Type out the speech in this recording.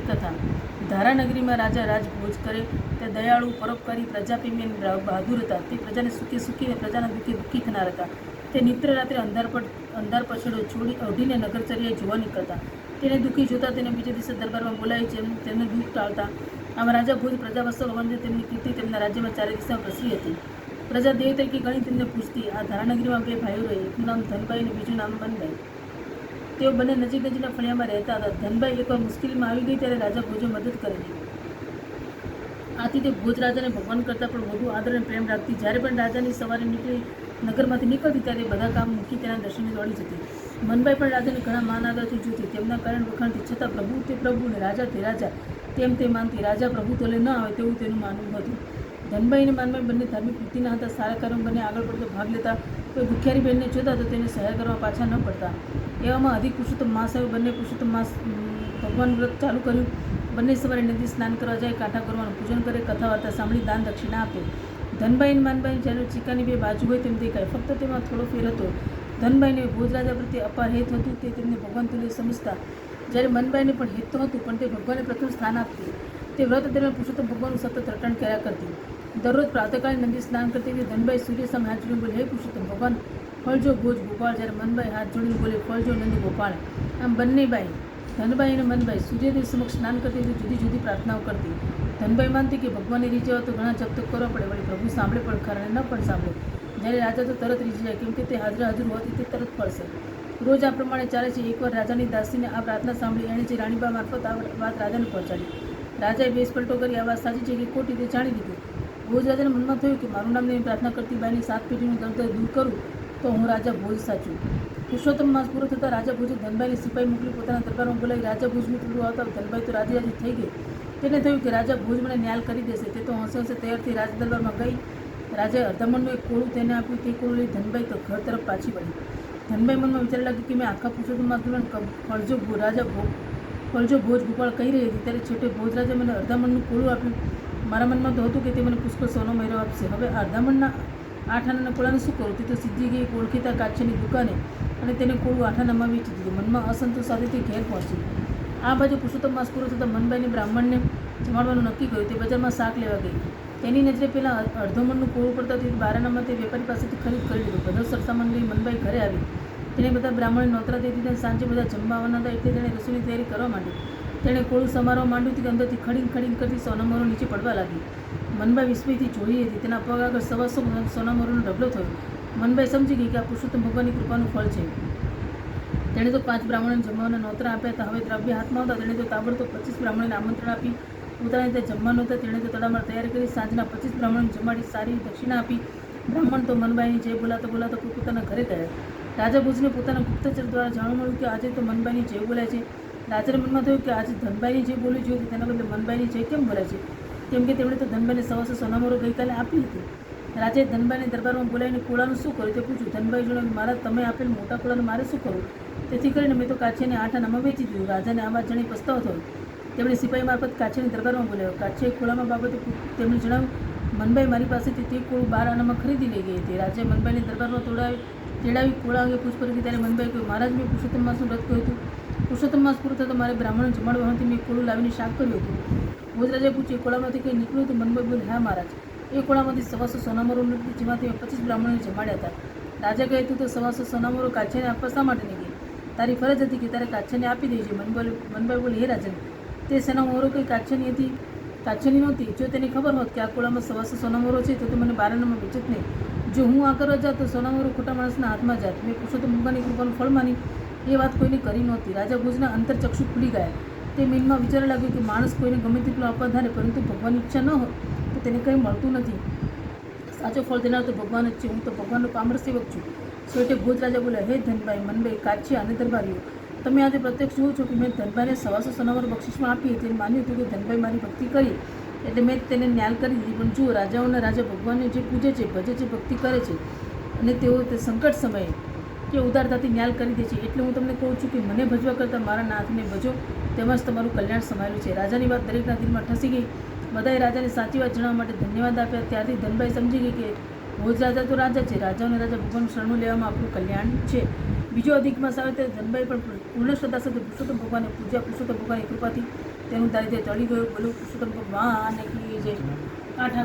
કથા. ધારાનગરીમાં રાજા રાજ ભોજ કરે. તે દયાળુ, પરોપકારી, પ્રજાપ્રેમી અને બહાદુર હતા. તે પ્રજાને સુખી સુખી અને પ્રજાના દુઃખી દુઃખી થનાર હતા. તે નિત્ય રાત્રે અંધાર પછડો છોડી અઢીને નગરચર્યાએ જોવા નીકળતા. તેને દુઃખી જોતા તેને બીજે દિવસે દરબારમાં બોલાવી તેમને દુઃખ ટાળતા. આમ રાજા ભોજ પ્રજાવત્સલ હોવાને તેમની કીર્તિ તેમના રાજ્યમાં ચારે દિશામાં પ્રસરી હતી. પ્રજા દેવ તરીકે ગણી તેમને પૂજતી. આ ધારાનગરીમાં બે ભાઈઓ રહે. એકનું નામ ધનભાઈ અને બીજું નામ મનભાઈ. તેઓ બંને નજીક નજીકના ફળિયામાં રહેતા હતા. ધનભાઈ એકવાર મુશ્કેલીમાં આવી ગઈ ત્યારે રાજા ભોજે મદદ કરેલી. આથી તે ભોજ રાજાને ભગવાન કરતાં પણ વધુ આદર અને પ્રેમ રાખતી. જ્યારે પણ રાજાની સવારે નગરમાંથી નીકળતી ત્યારે બધા કામ મૂકી તેના દર્શને દોડી જતી. મનભાઈ પણ રાજાને ઘણા માન આદરથી જોતી. તેમના કારણ વખાણતી. છતાં પ્રભુ તે પ્રભુ અને રાજા તે રાજા તેમ તે માનતી. રાજા પ્રભુ તોલે ન આવે તેવું તેનું માનવું હતું. ધનભાઈ અને માનભાઈ બંને ધાર્મિક વૃત્તિના હતા. સારા કાર્યો બંને આગળ પડતો ભાગ લેતા. કોઈ દુખિયારી બહેનને જોતા તો તેને સહાય કરવા પાછા ન પડતા. એવામાં અધિક પુરુષોત્તમ માસ આવ્યો. બંને પુરુષોત્તમ માસ ભગવાન વ્રત ચાલુ કર્યું. બંને સવારે નદી સ્નાન કરવા જાય, કાંઠા કરવાનું પૂજન કરે, કથા વાર્તા સાંભળી દાન દક્ષિણા આપે. ધનભાઈ અને માનભાઈ જ્યારે ચીકાની બે બાજુ હોય તેમ દેખાય. ફક્ત તેમાં થોડો ફેર હતો. ધનભાઈને ભોજ રાજા પ્રત્યે અપાર હેત હતું. તે તેમને ભગવાન તુલ્ય સમજતા. જ્યારે મનભાઈને પણ હેત તો હતું, પણ તે ભગવાનને પ્રથમ સ્થાન આપતી. તે વ્રત દરમિયાન પુરુષોત્તમ ભગવાનનું સતત રટણ કર્યા કરતી. દરરોજ પ્રાતઃકાળે નદી સ્નાન કરતી હતી. ધનભાઈ સૂર્ય સામે હાથ જોડીને બોલે, હે પુરુષોત્તમ ભગવાન ફળજો ભોજ ગોપાળ. જ્યારે મનભાઈ હાથ જોડીને બોલે, ફળજો નંદ ગોપાળ. આમ બંને બાઈ ધનભાઈ અને મનભાઈ સૂર્યદેવ સમક્ષ સ્નાન કરતી હતી. જુદી જુદી પ્રાર્થનાઓ કરતી. ધનભાઈ માનતી કે ભગવાનને રીઝાવે તો ઘણા જપ તપ કરવા પડે, વળી પ્રભુ સાંભળે પણ ખરા અને ન પણ સાંભળે. જ્યારે રાજા તો તરત રીઝી જાય, કેમ કે તે હાજર હોવાથી તે તરત ફળશે. રોજ આ પ્રમાણે ચાલે છે. એકવાર રાજાની દાસીને આ પ્રાર્થના સાંભળી. એણે જે રાણીબા મારફત આ વાત રાજાને પહોંચાડી. રાજાએ બેસ પલટો કરી આ વાત સાચી છે કે ખોટી તે જાણી લીધી. ભોજ રાજાને મનમાં થયું કે મારું નામ લઈને પ્રાર્થના કરતી બાઈની 7 પેઢીનું દર્દ દૂર કરું તો હું રાજા ભોજ સાચું. પુરુષોત્તમ માસ પૂરો થતાં રાજા ભોજે ધનભાઈને સિપાઈ મોકલી પોતાના દરબારમાં બોલાવી. રાજા ભોજનું ટોળું આવતા ધનભાઈ તો રાજી રાજી થઈ ગઈ. તેને થયું કે રાજા ભોજ મને ન્યાલ કરી દેશે. તે તો હસે હસે તૈયાર થઈ રાજ દરબારમાં ગઈ. રાજાએ અર્ધામણનું એક કોળું તેને આપ્યું. તે કોળું લઈ ધનભાઈ તો ઘર તરફ પાછી વળી. ધનભાઈ મનમાં વિચાર લાગ્યું કે મેં આખા પુરુષોત્તમ માસ દરમિયાન ફળજો ભોજ ગોપાળ કહી રહી હતી, ત્યારે છેવટે ભોજ રાજા મને અર્ધામણનું કોળું આપ્યું. મારા મનમાં તો હતું કે તે મને પુષ્કળ સોનો મહિરો આપશે. હવે અર્ધામણના 8 આનાના કોળાને શું કરું? તે તો સીધી ગઈ ઓળખીતા કાચીની દુકાને અને તેને કોળું 8 આનામાં વેચી દીધું. મનમાં અસંતોષ સાથે તે ઘેર પહોંચી. આ બાજુ પુરુષોત્તમ માસ પૂરો થતાં મનભાઈને બ્રાહ્મણને જમાડવાનું નક્કી કર્યું. તે બજારમાં શાક લેવા ગઈ. તેની નજરે પહેલાં અર્ધમણનું કોળું પડતા તે 12 આનામાં તે વેપારી પાસેથી ખરીદ કરી લીધું. બધો સરસામાન લઈ મનભાઈ ઘરે આવી. તેણે બધા બ્રાહ્મણને નોતરા દઈ દીધા. સાંજે બધા જમવા આવવાના હતા એટલે તેણે રસોઈની તૈયારી કરવા માંડી. તેણે કોળું સમારવા માંડ્યું કે અંદરથી ખડીંગ કરતી સોનામરો નીચે પડવા લાગી. મનભાઈ વિસ્મયથી જોઈ હતી. તેના પગ આગળ 125 સોનામરોનો ઢગલો થયો. મનભાઈ સમજી ગઈ કે આ પુરુષોત્તમ ભગવાનની કૃપાનું ફળ છે. તેણે તો 5 બ્રાહ્મણોને જમવાના નોતરા આપ્યા હતા. હવે દ્રવ્ય હાથમાં આવતા તેણે તો તાબડતોબ 25 બ્રાહ્મણોને આમંત્રણ આપી. પોતાને ત્યાં જમવાનું હતા. તેણે તો તડામાર તૈયારી કરી. સાંજના 25 બ્રાહ્મણોને જમાડી સારી દક્ષિણા આપી. બ્રાહ્મણ તો મનભાઈની જય બોલાતા પોતાના ઘરે ગયા. રાજા ભોજને પોતાના ગુપ્તચર દ્વારા જાણવા મળ્યું કે આજે તો મનભાઈની જય બોલાય છે. રાજાને મનમાં થયું કે આજે ધનભાઈની જય બોલવી જોઈએ, તેના બદલે મનભાઈની જય કેમ બોલાય છે? કેમ કે તેમણે તો ધનભાઈને 125 સોનામરો ગઈકાલે આપી હતી. રાજાએ ધનભાઈને દરબારમાં બોલાવીને કોળાનું શું કર્યું તે પૂછ્યું. ધનભાઈ જણાવ્યું, મારા તમે આપેલ મોટા કોળાનું મારે શું કરવું? તેથી કરીને મેં તો કાછીને 8 આનામાં વેચી દીધું. રાજાને આ વાત જાણી પસ્તાવો થયો. તેમણે સિપાહી મારફત કાછીને દરબારમાં બોલાવ્યો. કાછીએ કોળામાં બાબતે તેમણે જણાવ્યું, મનભાઈ મારી પાસેથી તે કોળું 12 આનામાં ખરીદી લઈ ગઈ હતી. રાજાએ મનભાઈને દરબારમાં તેડાવી કોળા અંગે પૂછપરછ કરી. ત્યારે મનભાઈ કહ્યું, મહારાજ મેં પુરુષોત્તમ માસનું વ્રત કર્યું હતું. પુરુષોત્તમ માસ પૂરો થતાં મારે બ્રાહ્મણને જમાડવાથી મેં કોળું લાવીને શાક કર્યું હતું. ભોજ રાજાએ પૂછ્યું, કોળામાંથી કંઈ નીકળ્યું હતું? મનભાઈ બોલે, હા મહારાજ, એ કોળામાંથી 125 સોનામરો નીકળ્યું, જેમાંથી 25 બ્રાહ્મણોને જમાડ્યા હતા. રાજા કહે, તું તો 125 સોનામરો કાછીને આપવા શા માટે નહીં ગઈ? તારી ફરજ હતી કે તારે કાછીને આપી દેજે. મનભાઈ બોલે, હે રાજન, તે સોનામરો કંઈ કાછીની નહોતી. જો તેને ખબર હોત કે આ કોળામાં 125 સોનામરો છે તો તે મને 12 આનામાં વેચત નહીં. જો હું આ કરવા જાત તો સોનામરો ખોટા માણસના હાથમાં જાત. મેં પુરુષોત્તમ ભગવાનની કૃપાનું ફળ માની એ વાત કોઈને કરી નહોતી. રાજા ભોજના અંતરચક્ષુ ખુલી ગયા. તે મનમાં વિચારવા લાગ્યું કે માણસ કોઈને ગમે તેટલું આપવા ધારે, પરંતુ ભગવાનની ઈચ્છા ન હોય તો તેને કંઈ મળતું નથી. સાચો ફળ દેનાર તો ભગવાન જ છે. હું તો ભગવાનનો પામર સેવક છું. છેવટે ભોજ રાજા બોલ્યા, હે ધનભાઈ, મનભાઈ, કાછિયા અને દરબારીઓ, તમે આજે પ્રત્યક્ષ જુઓ છો કે મેં ધનભાઈને 125 સોનામરો બક્ષિસમાં આપી. તેને માન્યું હતું કે ધનભાઈ મારી ભક્તિ કરી એટલે મેં તેને ન્યાલ કરી દીધી. પણ જુઓ, રાજાઓના રાજા ભગવાનને જે પૂજે છે, ભજે છે, ભક્તિ કરે છે અને તેઓ તે સંકટ સમયે કે ઉદારતાથી ન્યાલ કરી દે છે. એટલે હું તમને કહું છું કે મને ભજવા કરતાં મારા નાથને ભજો, તેમાં જ તમારું કલ્યાણ સમાયેલું છે. રાજાની વાત દરેકના દિલમાં ઠસી ગઈ. બધાએ રાજાને સાચી વાત જણાવવા માટે ધન્યવાદ આપ્યા. ત્યારથી ધનભાઈ સમજી ગઈ કે ભોજ રાજા તો રાજા છે. રાજાઓને રાજા ભગવાનનું શરણું લેવામાં આપણું કલ્યાણ છે. બીજો અધિક માસ આવે ત્યારે ધનભાઈ પણ પૂર્ણ શ્રદ્ધા સાથે પુરુષોત્તમ ભગવાનને પૂજ્યા. પુરુષોત્તમ ભગવાનની કૃપાથી તેનું દારિદ્ર્ય ટળી ગયું. બોલો પુરુષોત્તમ ભગવાન કી જય. આઠ